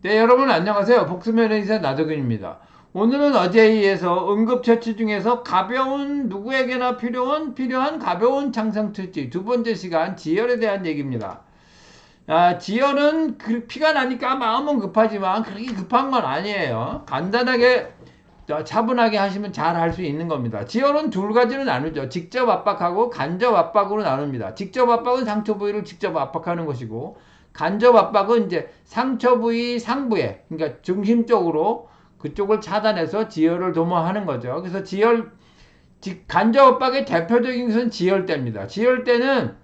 네, 여러분 안녕하세요. 복수면허 의사 나도균입니다. 오늘은 어제에 이어서 응급처치 중에서 가벼운 누구에게나 필요한 가벼운 창성처치 두 번째 시간 지혈에 대한 얘기입니다. 지혈은 피가 나니까 마음은 급하지만 그렇게 급한 건 아니에요. 간단하게 차분하게 하시면 잘 할 수 있는 겁니다. 지혈은 두 가지로 나누죠. 직접 압박하고 간접 압박으로 나눕니다. 직접 압박은 상처 부위를 직접 압박하는 것이고, 간접 압박은 이제 상처 부위 상부에, 그러니까 중심적으로 그쪽을 차단해서 지혈을 도모하는 거죠. 그래서 간접 압박의 대표적인 것은 지혈대입니다. 지혈대는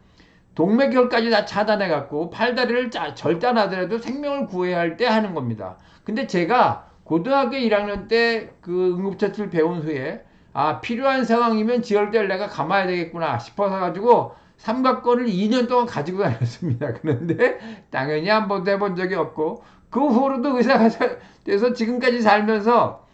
동맥혈까지 다 차단해갖고 팔다리를 절단하더라도 생명을 구해야 할 때 하는 겁니다. 근데 제가 고등학교 1학년 때 그 응급처치를 배운 후에 필요한 상황이면 지혈대를 내가 감아야 되겠구나 싶어서 가지고 삼각권을 2년 동안 가지고 다녔습니다. 그런데 당연히 한 번도 해본 적이 없고 그 후로도 의사가 돼서 지금까지 살면서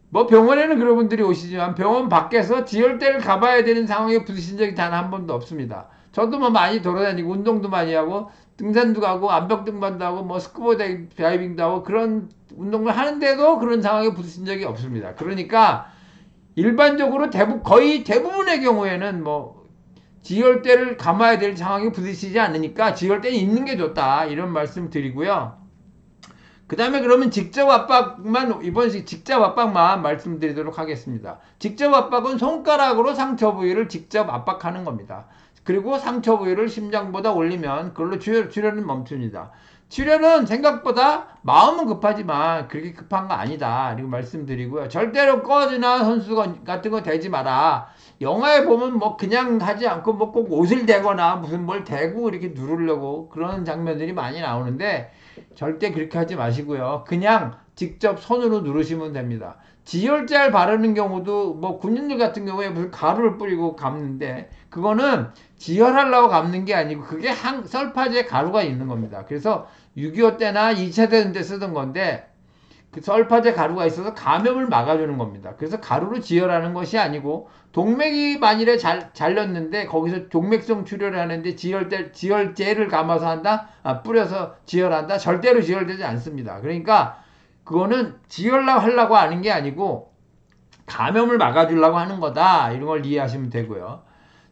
뭐 병원에는 그런 분들이 오시지만 병원 밖에서 지혈대를 감아야 되는 상황에 부딪힌 적이 단 한 번도 없습니다. 저도 뭐 많이 돌아다니고 운동도 많이 하고 등산도 가고 암벽 등반도 하고 뭐 스쿠버 다이빙도 하고 그런 운동을 하는데도 그런 상황에 부딪힌 적이 없습니다. 그러니까 일반적으로 거의 대부분의 경우에는 뭐 지혈대를 감아야 될 상황에 부딪히지 않으니까 지혈대는 있는 게 좋다 이런 말씀 드리고요. 그 다음에 그러면 이번식 직접 압박만 말씀드리도록 하겠습니다. 직접 압박은 손가락으로 상처 부위를 직접 압박하는 겁니다. 그리고 상처 부위를 심장보다 올리면 그걸로 출혈은 멈춥니다. 출혈은 생각보다 마음은 급하지만 그렇게 급한 거 아니다. 이렇게 말씀드리고요. 절대로 꺼지나 선수 같은 거 대지 마라. 영화에 보면 뭐 그냥 하지 않고 뭐 꼭 옷을 대거나 무슨 뭘 대고 이렇게 누르려고 그런 장면들이 많이 나오는데 절대 그렇게 하지 마시고요. 그냥 직접 손으로 누르시면 됩니다. 지혈제를 바르는 경우도 뭐 군인들 같은 경우에 무슨 가루를 뿌리고 감는데 그거는 지혈하려고 감는 게 아니고 그게 썰파제 가루가 있는 겁니다. 그래서 6.25 때나 2차 대전 때 쓰던 건데 그 썰파제 가루가 있어서 감염을 막아주는 겁니다. 그래서 가루로 지혈하는 것이 아니고 동맥이 만일에 잘렸는데 거기서 동맥성 출혈을 하는데 지혈제를 감아서 한다? 뿌려서 지혈한다? 절대로 지혈되지 않습니다. 그러니까 그거는 지혈하려고 하는 게 아니고 감염을 막아주려고 하는 거다. 이런 걸 이해하시면 되고요.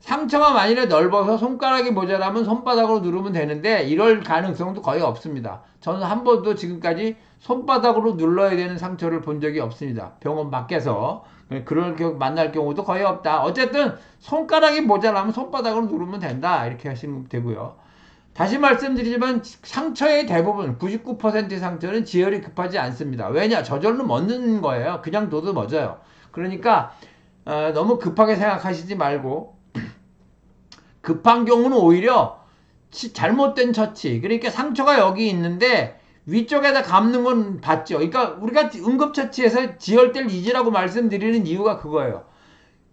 상처가 만일에 넓어서 손가락이 모자라면 손바닥으로 누르면 되는데 이럴 가능성도 거의 없습니다. 저는 한 번도 지금까지 손바닥으로 눌러야 되는 상처를 본 적이 없습니다. 병원 밖에서. 만날 경우도 거의 없다. 어쨌든 손가락이 모자라면 손바닥으로 누르면 된다. 이렇게 하시면 되고요. 다시 말씀드리지만 상처의 대부분 99%의 상처는 지혈이 급하지 않습니다. 왜냐? 저절로 멎는 거예요. 그냥 둬도 멎어요. 그러니까 너무 급하게 생각하시지 말고 급한 경우는 오히려 잘못된 처치. 그러니까 상처가 여기 있는데 위쪽에다 감는 건 봤죠. 그러니까 우리가 응급처치에서 지혈대를 잊으라고 말씀드리는 이유가 그거예요.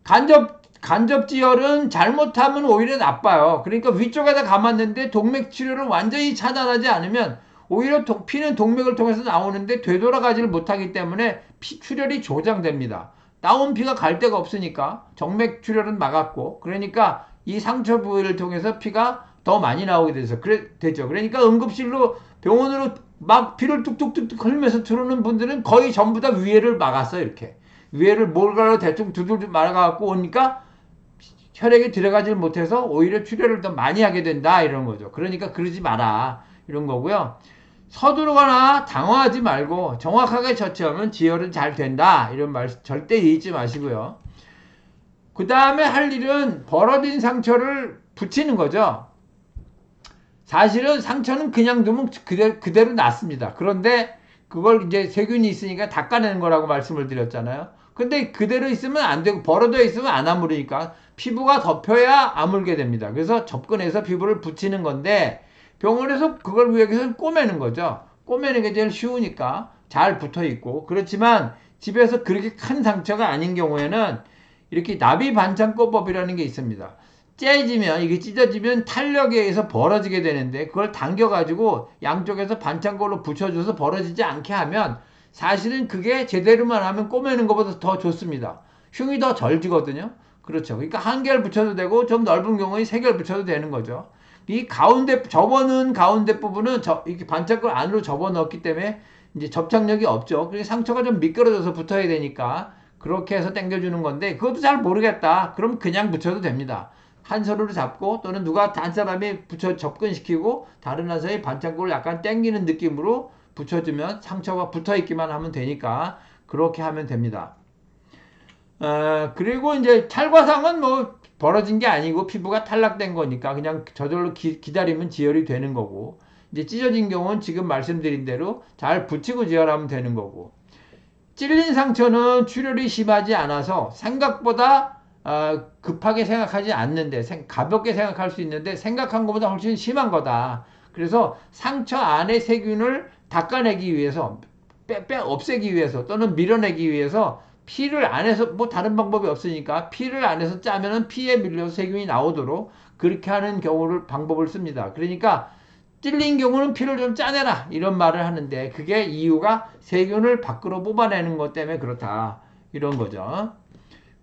간접 지혈은 잘못하면 오히려 나빠요. 그러니까 위쪽에다 감았는데 동맥 치료를 완전히 차단하지 않으면 오히려 피는 동맥을 통해서 나오는데 되돌아가지를 못하기 때문에 출혈이 조장됩니다. 나온 피가 갈 데가 없으니까 정맥 출혈은 막았고 그러니까 이 상처 부위를 통해서 피가 더 많이 나오게 되죠. 그러니까 응급실로 병원으로 막 피를 뚝뚝뚝뚝 흘리면서 들어오는 분들은 거의 전부 다 위해를 막았어요. 이렇게 위해를 몰가로 대충 두들겨 말아갖고 오니까 혈액이 들어가지 못해서 오히려 출혈을 더 많이 하게 된다 이런 거죠. 그러니까 그러지 마라 이런 거고요. 서두르거나 당황하지 말고 정확하게 처치하면 지혈은 잘 된다 이런 말 절대 잊지 마시고요. 그 다음에 할 일은 벌어진 상처를 붙이는 거죠. 사실은 상처는 그냥 두면 그대로 낫습니다. 그런데 그걸 이제 세균이 있으니까 닦아내는 거라고 말씀을 드렸잖아요. 근데 그대로 있으면 안 되고 벌어져 있으면 안 아물으니까 피부가 덮여야 아물게 됩니다. 그래서 접근해서 피부를 붙이는 건데 병원에서 그걸 위해서 꼬매는 거죠. 꼬매는 게 제일 쉬우니까 잘 붙어 있고 그렇지만 집에서 그렇게 큰 상처가 아닌 경우에는 이렇게 나비 반창고법이라는 게 있습니다. 이게 찢어지면 탄력에 의해서 벌어지게 되는데 그걸 당겨가지고 양쪽에서 반창고로 붙여줘서 벌어지지 않게 하면 사실은 그게 제대로만 하면 꼬매는 것보다 더 좋습니다. 흉이 더 덜 지거든요. 그렇죠. 그러니까 한 개를 붙여도 되고 좀 넓은 경우에 세 개를 붙여도 되는 거죠. 이 가운데 접어넣은 가운데 부분은 이렇게 반창고 안으로 접어넣었기 때문에 이제 접착력이 없죠. 그래서 상처가 좀 미끄러져서 붙어야 되니까 그렇게 해서 당겨주는 건데 그것도 잘 모르겠다. 그럼 그냥 붙여도 됩니다. 한 손으로 잡고 또는 누가 한 사람이 붙여 접근시키고 다른 한 사람이 반창고를 약간 당기는 느낌으로 붙여주면 상처가 붙어 있기만 하면 되니까 그렇게 하면 됩니다. 그리고 이제 탈과상은 뭐 벌어진 게 아니고 피부가 탈락된 거니까 그냥 저절로 기다리면 지혈이 되는 거고, 이제 찢어진 경우는 지금 말씀드린 대로 잘 붙이고 지혈하면 되는 거고, 찔린 상처는 출혈이 심하지 않아서 생각보다 급하게 생각하지 않는데 가볍게 생각할 수 있는데 생각한 것보다 훨씬 심한 거다. 그래서 상처 안에 세균을 닦아내기 위해서 없애기 위해서 또는 밀어내기 위해서 피를 안에서 뭐 다른 방법이 없으니까 피를 안에서 짜면은 피에 밀려서 세균이 나오도록 그렇게 하는 방법을 씁니다. 그러니까 찔린 경우는 피를 좀 짜내라 이런 말을 하는데 그게 이유가 세균을 밖으로 뽑아내는 것 때문에 그렇다 이런 거죠.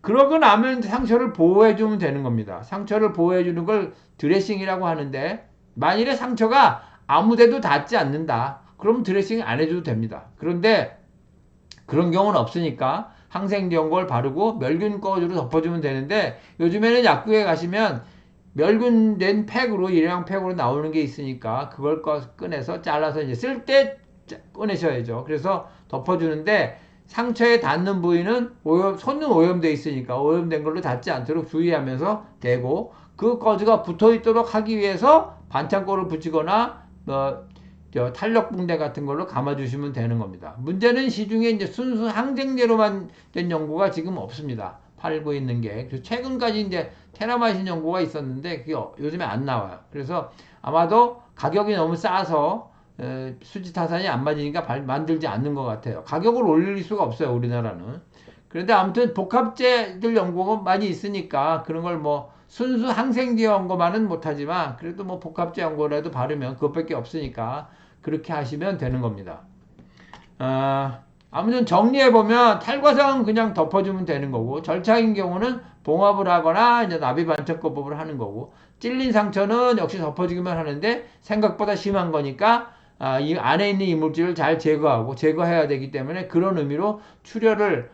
그러고 나면 상처를 보호해주면 되는 겁니다. 상처를 보호해주는 걸 드레싱이라고 하는데 만일에 상처가 아무데도 닿지 않는다. 그럼 드레싱 안 해줘도 됩니다. 그런데 그런 경우는 없으니까 항생제용걸 바르고 멸균 꺼주로 덮어주면 되는데 요즘에는 약국에 가시면 멸균된 팩으로 일회용 팩으로 나오는 게 있으니까 그걸 꺼내서 잘라서 이제 쓸 때 꺼내셔야죠. 그래서 덮어주는데 상처에 닿는 부위는 손은 오염돼 있으니까 오염된 걸로 닿지 않도록 주의하면서 대고 그 꺼즈가 붙어 있도록 하기 위해서 반창고를 붙이거나 탄력 붕대 같은 걸로 감아주시면 되는 겁니다. 문제는 시중에 이제 순수 항생제로만 된 연고가 지금 없습니다. 팔고 있는 게. 최근까지 이제 테라마신 연고가 있었는데 그게 요즘에 안 나와요. 그래서 아마도 가격이 너무 싸서 수지타산이 안 맞으니까 만들지 않는 것 같아요. 가격을 올릴 수가 없어요, 우리나라는. 그런데 아무튼 복합제들 연고가 많이 있으니까 그런 걸 뭐 순수 항생제 연고만은 못하지만 그래도 뭐 복합제 연고라도 바르면 그것밖에 없으니까 그렇게 하시면 되는 겁니다. 아무튼 정리해보면 탈과상은 그냥 덮어주면 되는 거고, 절착인 경우는 봉합을 하거나 이제 나비 반창고법을 하는 거고, 찔린 상처는 역시 덮어주기만 하는데 생각보다 심한 거니까 이 안에 있는 이물질을 잘 제거해야 되기 때문에 그런 의미로 출혈을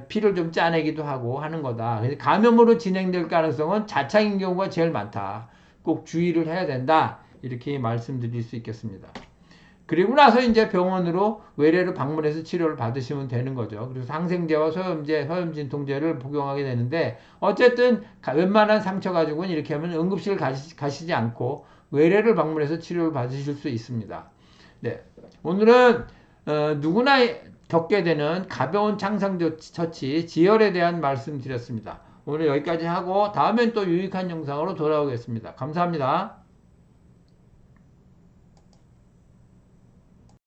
피를 좀 짜내기도 하고 하는 거다. 그래서 감염으로 진행될 가능성은 자착인 경우가 제일 많다. 꼭 주의를 해야 된다. 이렇게 말씀드릴 수 있겠습니다. 그리고 나서 이제 병원으로 외래를 방문해서 치료를 받으시면 되는 거죠. 그래서 항생제와 소염진통제를 복용하게 되는데 어쨌든 웬만한 상처 가지고는 이렇게 하면 응급실 가시지 않고 외래를 방문해서 치료를 받으실 수 있습니다. 네, 오늘은 누구나 겪게 되는 가벼운 창상 처치, 지혈에 대한 말씀 드렸습니다. 오늘 여기까지 하고 다음엔 또 유익한 영상으로 돌아오겠습니다. 감사합니다.